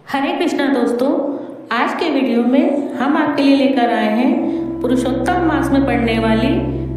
हरे कृष्णा दोस्तों, आज के वीडियो में हम आपके लिए लेकर आए हैं पुरुषोत्तम मास में पड़ने वाली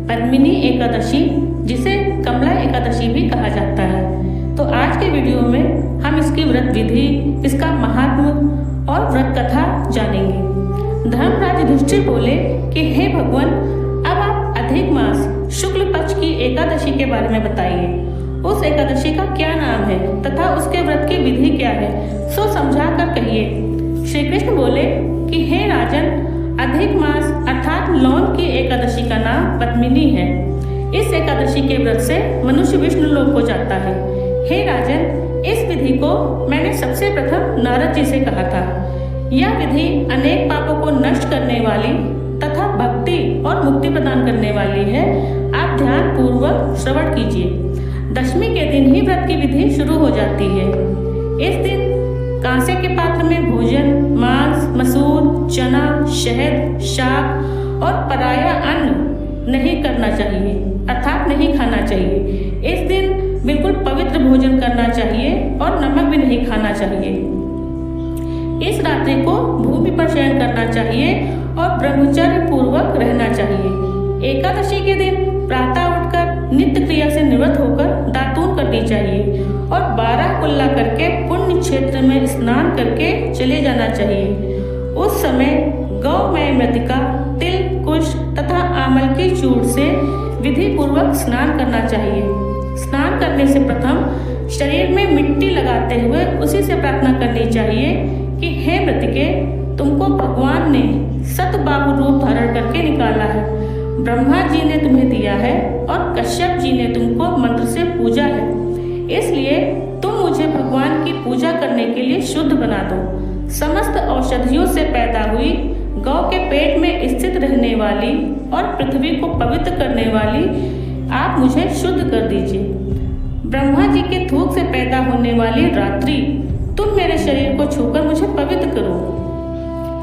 पद्मिनी एकादशी, जिसे कमला एकादशी भी कहा जाता है। तो आज के वीडियो में हम इसकी व्रत विधि, इसका महात्म और व्रत कथा जानेंगे। धर्मराज युधिष्ठिर बोले कि हे भगवान, अब आप अधिक मास शुक्ल पक्ष की एकादशी के बारे में बताइए। उस एकादशी का क्या नाम है तथा उसके व्रत की विधि क्या है, सो समझा कर कहिए। श्री कृष्ण बोले कि हे राजन, अधिक मास अर्थात लौन की एकादशी का नाम पद्मिनी है। इस एकादशी के व्रत से मनुष्य विष्णु लोक को जाता है। हे राजन, इस विधि को मैंने सबसे प्रथम नारद जी से कहा था। यह विधि अनेक पापों को नष्ट करने वाली तथा भक्ति और मुक्ति प्रदान करने वाली है। आप ध्यान पूर्वक श्रवण कीजिए। दशमी के दिन ही व्रत की विधि शुरू हो जाती है। इस दिन कांसे के पात्र में भोजन, मांस, मसूर, चना, शहद, शाक और पराया अन्न नहीं करना चाहिए, अर्थात नहीं खाना चाहिए। इस दिन बिल्कुल पवित्र भोजन करना चाहिए और नमक भी नहीं खाना चाहिए। इस रात्रि को भूमि पर शयन करना चाहिए और ब्रह्मचर्य पूर्वक रहना चाहिए। एकादशी के दिन प्रातः उठकर नित्य क्रिया से निवृत्त होकर दातून करनी चाहिए और 12 कुल्ला करके पुण्य क्षेत्र में स्नान करके चले जाना चाहिए। उस समय गौमय मृतिका, तिल, कुश तथा आमल की चूर्ण से विधि पूर्वक स्नान करना चाहिए। स्नान करने से प्रथम शरीर में मिट्टी लगाते हुए उसी से प्रार्थना करनी चाहिए कि हे मृतिके, तुमको भगवान ने सतबाहु रूप धारण करके निकाला है। ब्रह्मा जी ने तुम्हें दिया है और कश्यप जी ने तुमको मंत्र से पूजा है, इसलिए तुम मुझे भगवान की पूजा करने के लिए शुद्ध बना दो। समस्त औषधियों से पैदा हुई गौ के पेट में स्थित रहने वाली और पृथ्वी को पवित्र करने वाली आप मुझे शुद्ध कर दीजिए। ब्रह्मा जी के थूक से पैदा होने वाली रात्रि, तुम मेरे शरीर को छूकर मुझे पवित्र करो।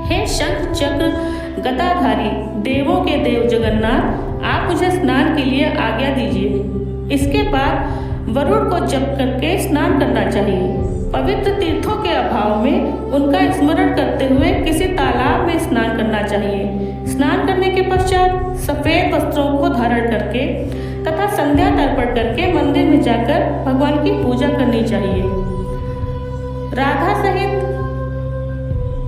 हे शंख चक्र गदाधारी देवों के देव जगन्नाथ, आप मुझे स्नान के लिए आज्ञा दीजिए। इसके बाद वरुण को जप करके स्नान करना चाहिए। पवित्र तीर्थों के अभाव में उनका स्मरण करते हुए किसी तालाब में स्नान करना चाहिए। स्नान करने के पश्चात सफेद वस्त्रों को धारण करके तथा संध्या तर्पण करके मंदिर में जाकर भगवान की पूजा करनी चाहिए। राधा सहित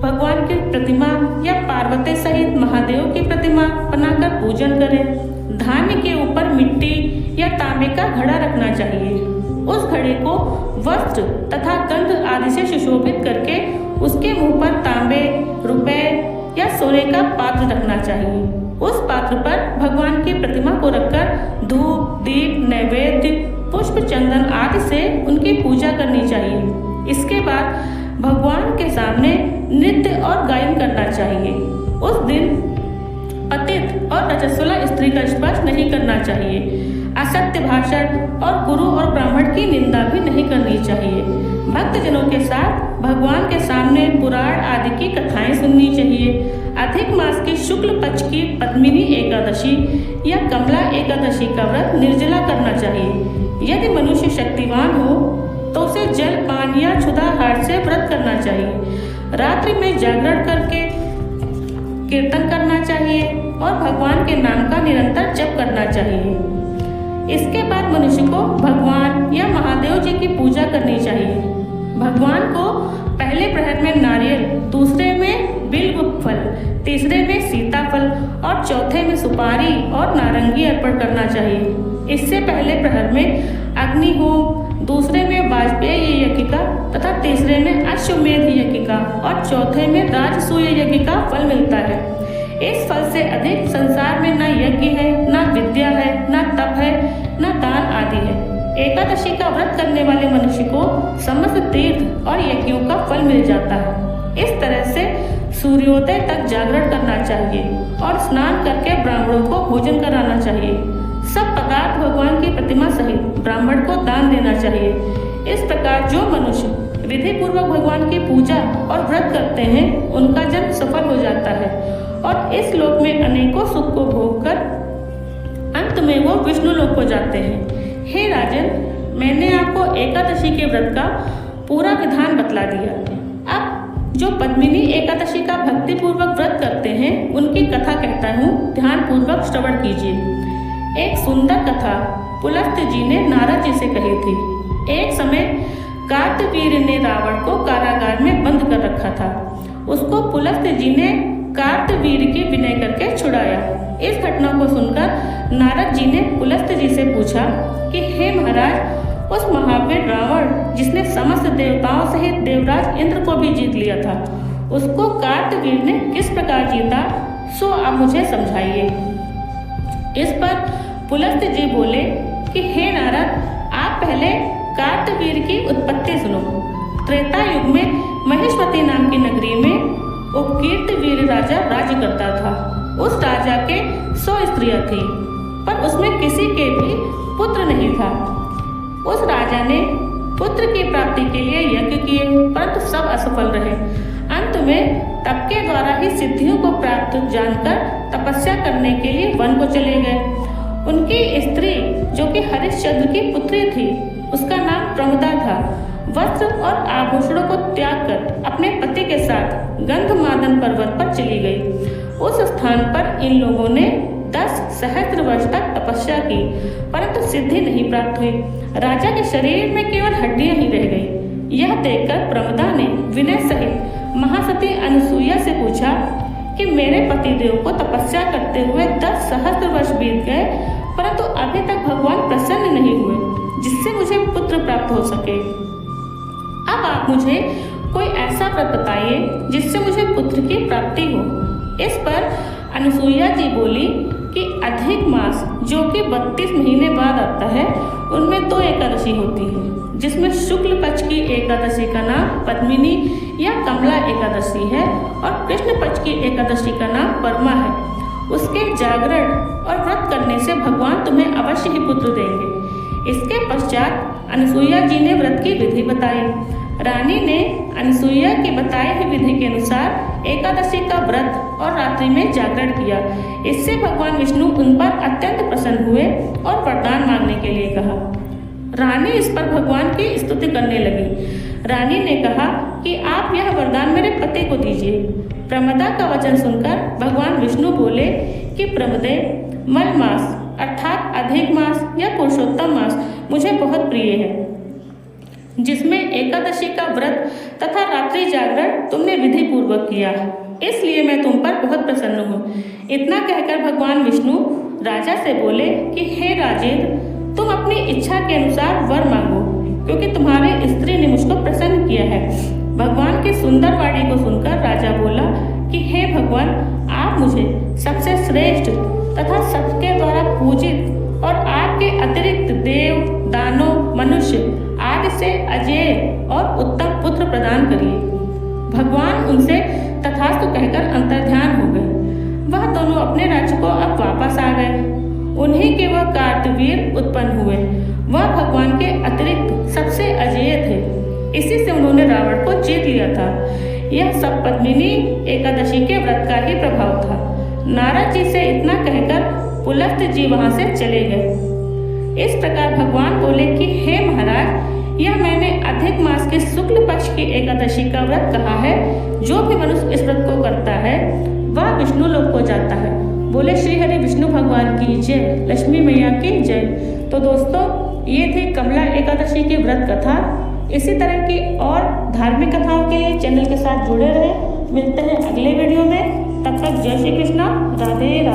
भगवान की प्रतिमा या पार्वती सहित महादेव की प्रतिमा बनाकर पूजन करें। धान्य के ऊपर मिट्टी या तांबे का घड़ा रखना चाहिए। उस घड़े को वस्त्र तथा गंध आदि से सुशोभित करके उसके मुंह पर तांबे, रुपए या सोने का पात्र रखना चाहिए। उस पात्र पर भगवान की प्रतिमा को रखकर धूप, दीप, नैवेद्य, पुष्प, चंदन आदि से उनकी पूजा करनी चाहिए। इसके बाद भगवान के सामने नृत्य और गायन करना चाहिए। उस दिन पतित और रजस्वला स्त्री का स्पर्श नहीं करना चाहिए। असत्य भाषण और गुरु और ब्राह्मण की निंदा भी नहीं करनी चाहिए। भक्तजनों के साथ भगवान के सामने पुराण आदि की कथाएं सुननी चाहिए। अधिक मास की शुक्ल पक्ष की पद्मिनी एकादशी या कमला एकादशी का व्रत निर्जला करना चाहिए। यदि मनुष्य शक्तिवान हो तो उसे जल पान या क्षुधाहार से व्रत करना चाहिए। रात्रि में जागरण करके कीर्तन करना चाहिए और भगवान के नाम का निरंतर जप करना चाहिए। इसके बाद मनुष्य को भगवान या महादेव जी की पूजा करनी चाहिए। भगवान को पहले प्रहर में नारियल, दूसरे में बिल्व फल, तीसरे में सीताफल और चौथे में सुपारी और नारंगी अर्पण करना चाहिए। इससे पहले प्रहर में अग्निहोम, दूसरे में वाजपेयी यज्ञ का तथा तीसरे में अश्वमेध यज्ञ का और चौथे में राजसूय यज्ञ का फल मिलता है। इस फल से अधिक संसार में न यज्ञ है, न विद्या है, न तप है, न दान आदि है। एकादशी का व्रत करने वाले मनुष्य को समस्त तीर्थ और यज्ञों का फल मिल जाता है। इस तरह से सूर्योदय तक जागरण करना चाहिए और स्नान करके ब्राह्मणों को भोजन कराना चाहिए। सब पदार्थ भगवान की प्रतिमा सहित ब्राह्मण को दान देना चाहिए। इस प्रकार जो मनुष्य विधि पूर्वक भगवान की पूजा और व्रत करते हैं, उनका जन्म सफल हो जाता है और इस लोक में अनेकों सुख को भोग कर अंत में वो विष्णु लोक को जाते हैं। हे राजन, मैंने आपको एकादशी के व्रत का पूरा विधान बतला दिया। अब जो पद्मिनी एकादशी का भक्तिपूर्वक व्रत करते हैं उनकी कथा कहता हूँ, ध्यानपूर्वक श्रवण कीजिए। एक सुंदर कथा पुलस्त्य जी ने नारद जी से कही थी। एक समय कार्तवीर्य ने रावण को कारागार में बंद कर रखा था। उसको पुलस्त्य जी ने कार्तवीर्य की विनय करके छुड़ाया। इस घटना को सुनकर नारद जी ने पुलस्त्य जी से पूछा कि हे महाराज, उस महावीर रावण जिसने समस्त देवताओं सहित देवराज इंद्र को भी जीत लिया था, उसको कार्तवीर्य ने किस प्रकार जीता, सो आप मुझे समझाइए। इस पर पुलस्त्य जी बोले कि हे नारद, आप पहले कार्तवीर्य की उत्पत्ति सुनो। त्रेता युग में महेश्वती नाम की नगरी में उपकीर्तिवीर्य राजा राज्य करता था। उस राजा के 100 स्त्रियां थीं, पर उसमें किसी के भी पुत्र नहीं था। उस राजा ने पुत्र की प्राप्ति के लिए यज्ञ किए, परंतु सब असफल रहे। अंत में तप के द्वारा ही सिद्धियों को प्राप्त जानकर तपस्या करने के लिए वन को चले गए। उनकी स्त्री जो कि हरिश्चंद्र की पुत्री थी, उसका नाम प्रमदा था, वस्त्र और आभूषणों को त्याग कर अपने पति के साथ गंधमादन पर्वत पर चली गई। उस स्थान पर इन लोगों ने 10 सहस्त्र वर्ष तक तपस्या की, परंतु सिद्धि नहीं प्राप्त हुई। राजा के शरीर में केवल हड्डियां ही रह गई। यह देखकर प्रमदा ने विनय सहित महासती अनसुईया से पूछा कि मेरे पतिदेव को तपस्या करते हुए 10 सहस्त्र वर्ष बीत गए, परंतु अभी तक भगवान प्रसन्न नहीं हुए जिससे मुझे पुत्र प्राप्त हो सके। अब आप मुझे कोई ऐसा व्रत बताइए जिससे मुझे पुत्र की प्राप्ति हो। इस पर अनसुईया जी बोली कि अधिक मास जो कि 32 महीने बाद आता है, उनमें 2 एकादशी होती है, जिसमें शुक्ल पक्ष की एकादशी का नाम पद्मिनी या कमला एकादशी है और कृष्ण पक्ष की एकादशी का नाम परमा है। उसके जागरण और व्रत करने से भगवान तुम्हें अवश्य ही पुत्र देंगे। इसके पश्चात अनसुईया जी ने व्रत की विधि बताई। रानी ने अनसुईया की बताई हुई विधि के अनुसार एकादशी का व्रत और रात्रि में जागरण किया। इससे भगवान विष्णु उन पर अत्यंत प्रसन्न हुए और वरदान मांगने के लिए कहा। रानी इस पर भगवान की स्तुति करने लगी। रानी ने कहा कि आप यह वरदान मेरे पति को दीजिए। प्रमदा का वचन सुनकर भगवान विष्णु बोले कि प्रमदे, मल मास अर्थात अधिक मास या पुरुषोत्तम मास मुझे बहुत प्रिय है, जिसमें एकादशी का व्रत तथा रात्रि जागरण तुमने विधि पूर्वक किया, इसलिए मैं तुम पर बहुत प्रसन्न हूँ। इतना कहकर भगवान विष्णु राजा से बोले कि हे राजेंद्र, तुम अपनी इच्छा के अनुसार वर मांगो, क्योंकि तुम्हारी स्त्री ने मुझको प्रसन्न किया है। भगवान की सुंदर वाणी को सुनकर राजा बोला कि हे भगवान, आप मुझे सबसे श्रेष्ठ तथा सबके द्वारा पूजित और आपके अतिरिक्त देव, दानव, मनुष्य आदि से अजेय और उत्तम पुत्र प्रदान करिए। भगवान उनसे तथास्तु कहकर अंतर्ध्यान हो गए। वह दोनों अपने राज्य को अब वापस आ गए। उन्हीं के वह कार्तवीर्य उत्पन्न हुए। वह भगवान के अतिरिक्त सबसे अजेय थे। इसी से उन्होंने रावण को जीत लिया था। यह सब पद्मिनी एकादशी के व्रत का ही प्रभाव था। नारद जी से इतना कहकर पुलस्त्य जी वहां से चले गए। इस प्रकार भगवान बोले कि हे महाराज, यह मैंने अधिक मास के शुक्ल पक्ष की एकादशी का व्रत कहा है। जो भी मनुष्य इस व्रत को करता है वह विष्णु लोक को जाता है। बोले श्री हरि विष्णु भगवान की जय, लक्ष्मी मैया की जय। तो दोस्तों, ये थी कमला एकादशी की व्रत कथा। इसी तरह की और धार्मिक कथाओं के लिए चैनल के साथ जुड़े रहें। मिलते हैं अगले वीडियो में। तब तक जय श्री कृष्णा, राधे राधे।